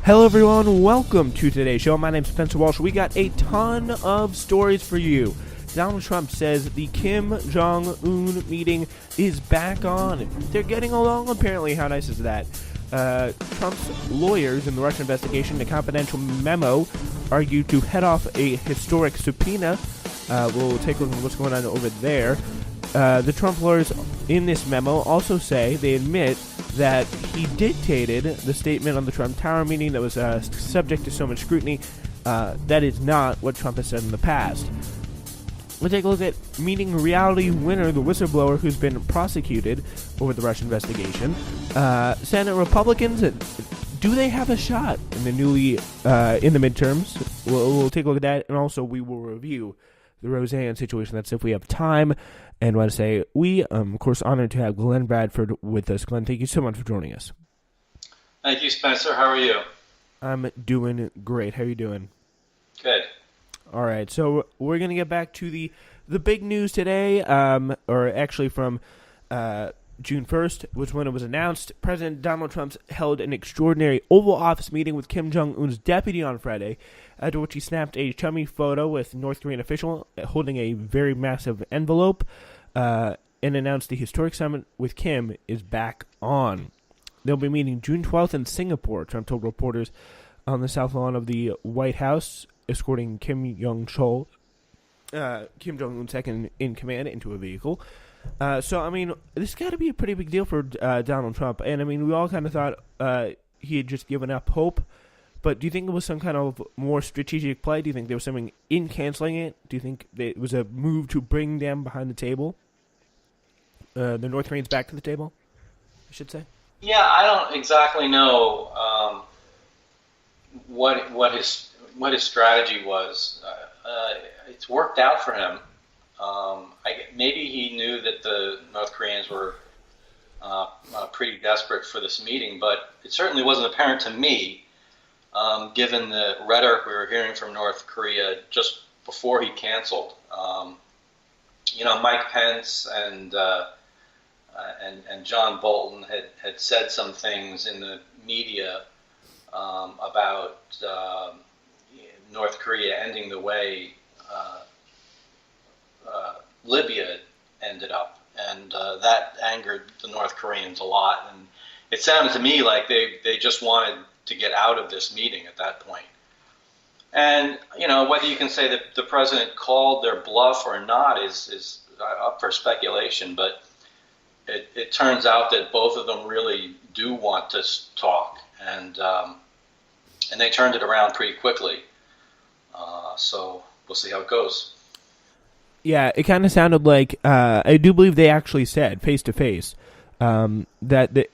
Hello everyone, welcome to today's show. My name's Spencer Walsh. We got a ton of stories for you. Donald Trump says the Kim Jong Un meeting is back on. They're getting along apparently. How nice is that? Trump's lawyers in the Russian investigation, a confidential memo, argued to head off a historic subpoena. We'll take a look at what's going on over there. The Trump lawyers in this memo also say they admit that he dictated the statement on the Trump Tower meeting that was subject to so much scrutiny. That is not what Trump has said in the past. We'll take a look at meeting reality winner, the whistleblower who's been prosecuted over the Russian investigation. Senate Republicans, do they have a shot in the in the midterms? We'll take a look at that, and also we will review the Roseanne situation. That's if we have time. And I want to say, we, of course, honored to have Glenn Bradford with us. Glenn, thank you so much for joining us. Thank you, Spencer. How are you? I'm doing great. How are you doing? Good. All right, so we're going to get back to the big news today, or actually from June 1st, was when it was announced. President Donald Trump held an extraordinary Oval Office meeting with Kim Jong Un's deputy on Friday, after which he snapped a chummy photo with North Korean official holding a very massive envelope, and announced the historic summit with Kim is back on. They'll be meeting June 12th in Singapore, Trump told reporters on the south lawn of the White House, escorting Kim Jong-chol, Kim Jong-un second in command, into a vehicle. So, I mean, this got to be a pretty big deal for Donald Trump. And, I mean, we all kind of thought he had just given up hope. But do you think it was some kind of more strategic play? Do you think there was something in canceling it? Do you think that it was a move to bring them behind the table? The North Koreans back to the table, I should say? Yeah, I don't exactly know what his strategy was. It's worked out for him. Maybe he knew that the North Koreans were pretty desperate for this meeting, but it certainly wasn't apparent to me, given the rhetoric we were hearing from North Korea just before he canceled. Mike Pence and John Bolton had said some things in the media about North Korea ending the way Libya ended up, and that angered the North Koreans a lot. And it sounded to me like they just wanted to get out of this meeting at that point. And whether you can say that the president called their bluff or not is up for speculation, but it turns out that both of them really do want to talk, and they turned it around pretty quickly. So we'll see how it goes. Yeah, it kind of sounded like I do believe they actually said face to face that the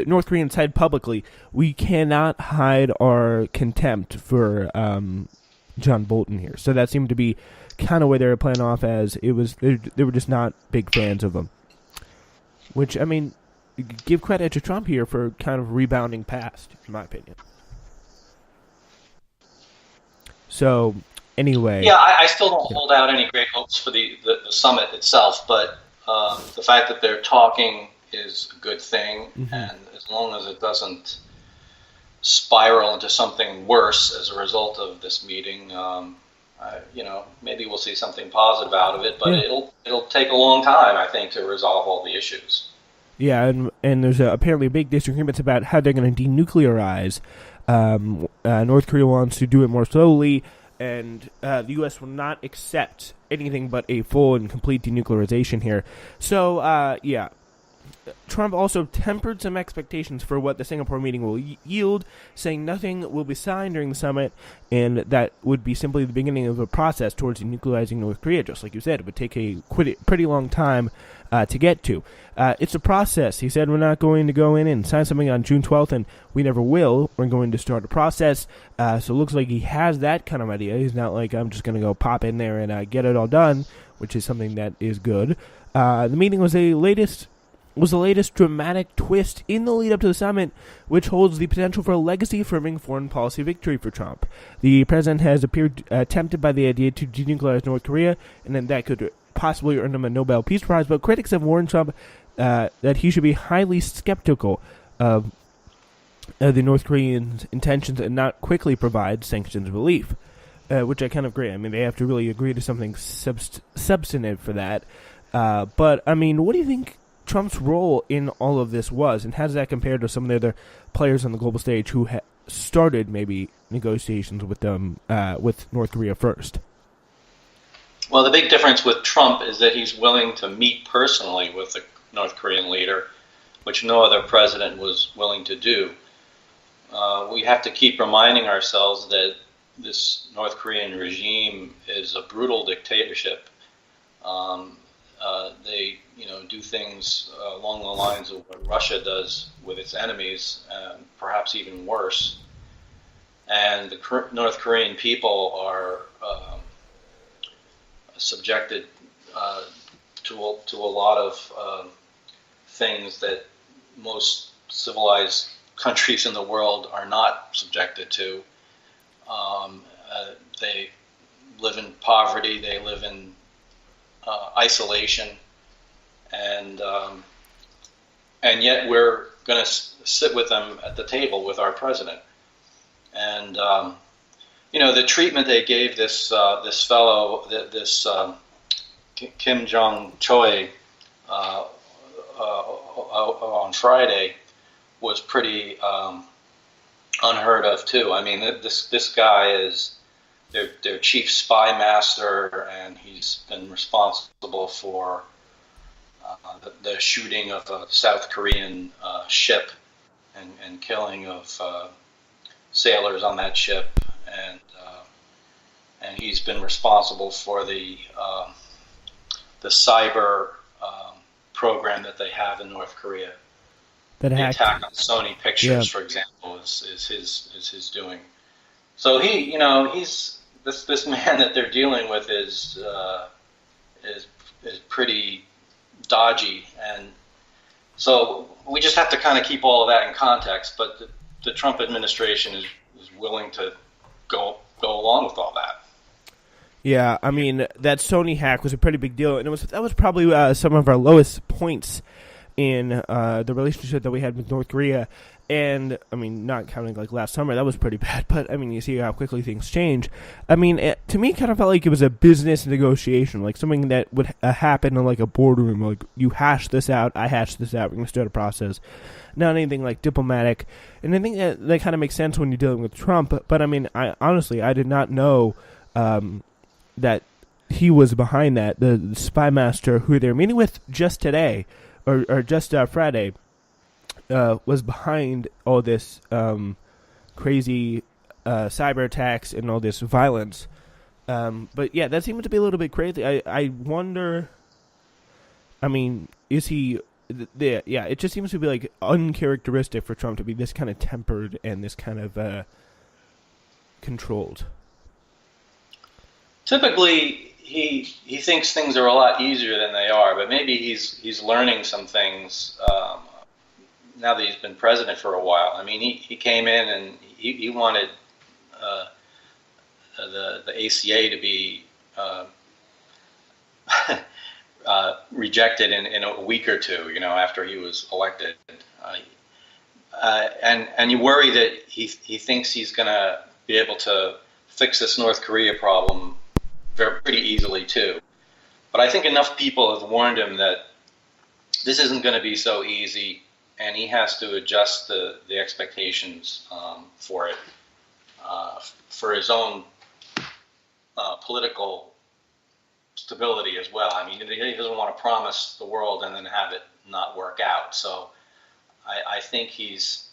North Koreans said publicly, we cannot hide our contempt for John Bolton here. So that seemed to be kind of where they were playing off as. It was they were just not big fans of him. Which, I mean, give credit to Trump here for kind of rebounding past, in my opinion. So, anyway. Yeah, I still don't hold out any great hopes for the summit itself, but the fact that they're talking is a good thing, and as long as it doesn't spiral into something worse as a result of this meeting, maybe we'll see something positive out of it, but it'll take a long time, I think, to resolve all the issues. Yeah, and there's apparently big disagreements about how they're going to denuclearize. North Korea wants to do it more slowly, and the U.S. will not accept anything but a full and complete denuclearization here. So, Trump also tempered some expectations for what the Singapore meeting will yield, saying nothing will be signed during the summit, and that would be simply the beginning of a process towards denuclearizing North Korea. Just like you said, it would take a pretty long time to get to. It's a process. He said we're not going to go in and sign something on June 12th, and we never will. We're going to start a process. So it looks like he has that kind of idea. He's not like, I'm just going to go pop in there and get it all done, which is something that is good. The meeting was the latest dramatic twist in the lead up to the summit, which holds the potential for a legacy-affirming foreign policy victory for Trump. The president has appeared tempted by the idea to denuclearize North Korea, and then that could possibly earn him a Nobel Peace Prize, but critics have warned Trump that he should be highly skeptical of the North Koreans' intentions and not quickly provide sanctions relief, which I kind of agree. I mean, they have to really agree to something substantive for that. But, I mean, what do you think Trump's role in all of this was, and how does that compare to some of the other players on the global stage who started maybe negotiations with them, with North Korea first? Well, the big difference with Trump is that he's willing to meet personally with the North Korean leader, which no other president was willing to do. We have to keep reminding ourselves that this North Korean regime is a brutal dictatorship. They, do things along the lines of what Russia does with its enemies, perhaps even worse. And the North Korean people are subjected to a lot of things that most civilized countries in the world are not subjected to. They live in poverty, they live in isolation, and yet we're going to sit with them at the table with our president. And the treatment they gave this fellow, this Kim Jong Un on Friday was pretty unheard of too. I mean, this guy is their chief spy master, and he's been responsible for the shooting of a South Korean ship and killing of sailors on that ship, and he's been responsible for the cyber program that they have in North Korea. The attack on Sony Pictures, for example, is his doing. So he's this man that they're dealing with is pretty dodgy, and so we just have to kind of keep all of that in context. But the Trump administration is willing to go along with all that. Yeah, I mean, that Sony hack was a pretty big deal, and that was probably some of our lowest points in the relationship that we had with North Korea. And, I mean, not counting, like, last summer, that was pretty bad. But, I mean, you see how quickly things change. I mean, to me, it kind of felt like it was a business negotiation, like something that would happen in, like, a boardroom. Like, you hash this out, I hash this out, we're going to start a process. Not anything, like, diplomatic. And I think that kind of makes sense when you're dealing with Trump. But I mean, honestly, I did not know that he was behind that. The spy master who they're meeting with just today, or just Friday, was behind all this crazy cyber attacks and all this violence. But yeah, that seems to be a little bit crazy. I wonder, I mean, is he... Yeah, it just seems to be like uncharacteristic for Trump to be this kind of tempered and this kind of controlled. Typically, he thinks things are a lot easier than they are, but maybe he's learning some things now that he's been president for a while. I mean, he came in and he wanted the ACA to be rejected in a week or two, after he was elected. And you worry that he thinks he's going to be able to fix this North Korea problem pretty easily too. But I think enough people have warned him that this isn't going to be so easy, and he has to adjust the expectations for it, for his own political stability as well. I mean, he doesn't want to promise the world and then have it not work out. So I think he's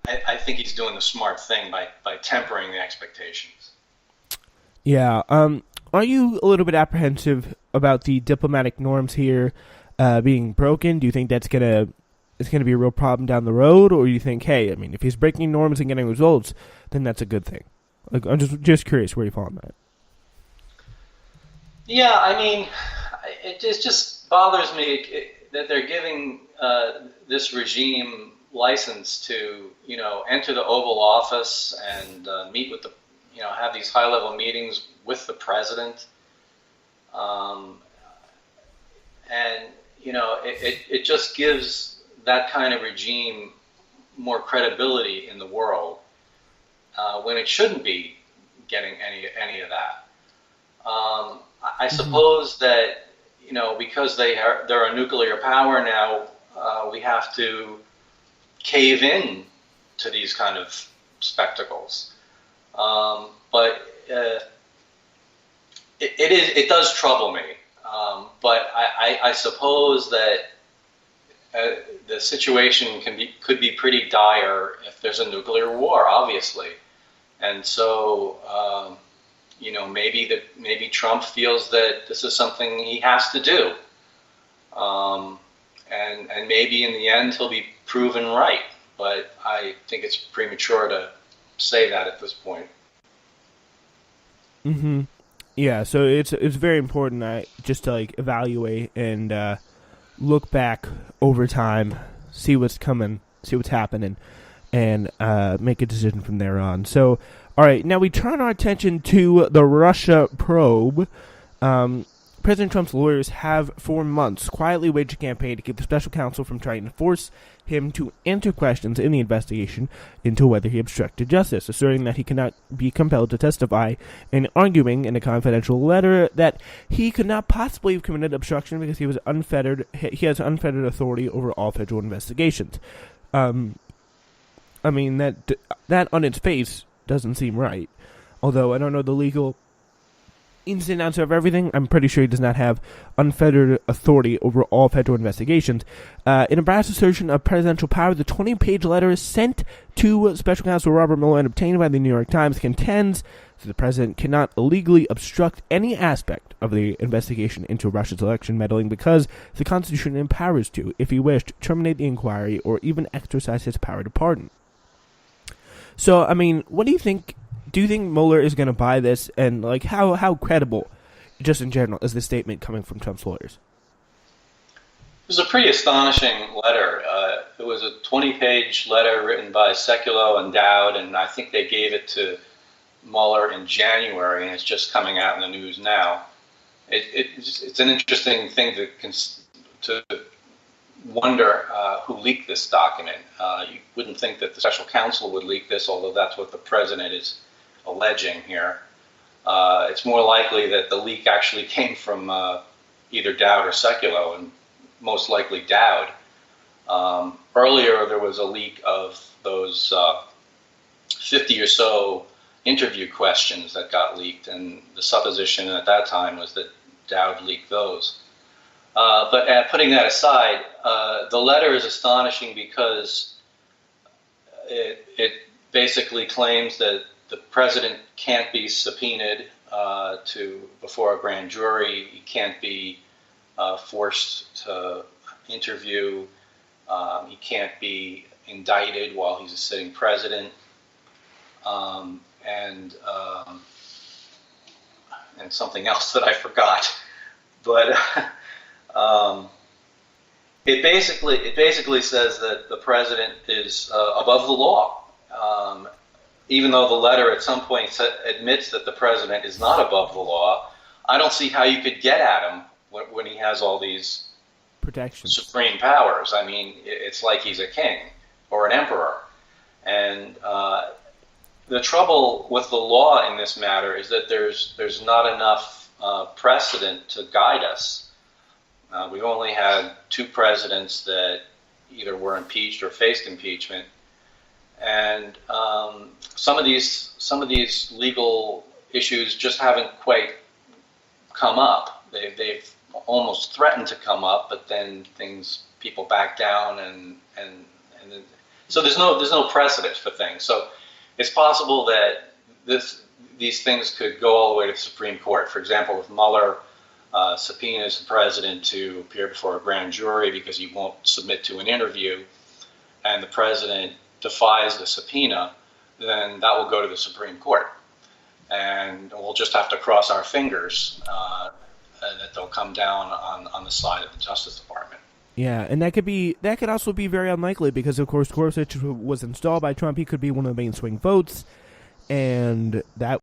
doing the smart thing by tempering the expectations. Yeah. Are you a little bit apprehensive about the diplomatic norms here being broken? Do you think it's gonna be a real problem down the road, or do you think, hey, I mean, if he's breaking norms and getting results, then that's a good thing? Like, I'm just curious where you fall on that. Yeah, I mean, it just bothers me that they're giving this regime license to, enter the Oval Office and meet with have these high-level meetings with the president. And, it just gives that kind of regime more credibility in the world when it shouldn't be getting any of that. I suppose that, because they're a nuclear power now, we have to cave in to these kind of spectacles. But it does trouble me. But I suppose that the situation could be pretty dire if there's a nuclear war, obviously. And so, maybe Trump feels that this is something he has to do. And maybe in the end he'll be proven right. But I think it's premature to say that at this point. Mm-hmm. Yeah, so it's very important just to evaluate and look back over time, see what's coming, see what's happening, and make a decision from there on. So, all right, now we turn our attention to the Russia probe. President Trump's lawyers have for months quietly waged a campaign to keep the special counsel from trying to force him to answer questions in the investigation into whether he obstructed justice, asserting that he cannot be compelled to testify and arguing in a confidential letter that he could not possibly have committed obstruction because he has unfettered authority over all federal investigations. That on its face doesn't seem right. Although I don't know the legal ins and outs of everything, I'm pretty sure he does not have unfettered authority over all federal investigations. In a brass assertion of presidential power, the 20-page letter sent to Special Counsel Robert Mueller and obtained by the New York Times contends that the president cannot illegally obstruct any aspect of the investigation into Russia's election meddling because the Constitution empowers to, if he wished, terminate the inquiry or even exercise his power to pardon. So, what do you think? Do you think Mueller is going to buy this, and how credible, just in general, is this statement coming from Trump's lawyers? It was a pretty astonishing letter. It was a 20-page letter written by Sekulow and Dowd, and I think they gave it to Mueller in January, and it's just coming out in the news now. It's an interesting thing to wonder who leaked this document. You wouldn't think that the special counsel would leak this, although that's what the president is alleging here. It's more likely that the leak actually came from either Dowd or Sekulow, and most likely Dowd. Earlier, there was a leak of those 50 or so interview questions that got leaked, and the supposition at that time was that Dowd leaked those. But putting that aside, the letter is astonishing because it basically claims that the president can't be subpoenaed before a grand jury. He can't be forced to interview. He can't be indicted while he's a sitting president. And something else that I forgot. But it basically says that the president is above the law. Even though the letter at some point admits that the president is not above the law, I don't see how you could get at him when he has all these protections, supreme powers. It's like he's a king or an emperor. And the trouble with the law in this matter is that there's not enough precedent to guide us. We've only had two presidents that either were impeached or faced impeachment. And some of these legal issues just haven't quite come up. They've almost threatened to come up, but then people back down, and so there's no precedent for things. So it's possible that these things could go all the way to the Supreme Court. For example, if Mueller subpoenas the president to appear before a grand jury because he won't submit to an interview, and the president defies the subpoena, then that will go to the Supreme Court. And we'll just have to cross our fingers that they'll come down on the side of the Justice Department. Yeah, and that could also be very unlikely because, of course, Gorsuch was installed by Trump. He could be one of the main swing votes, and that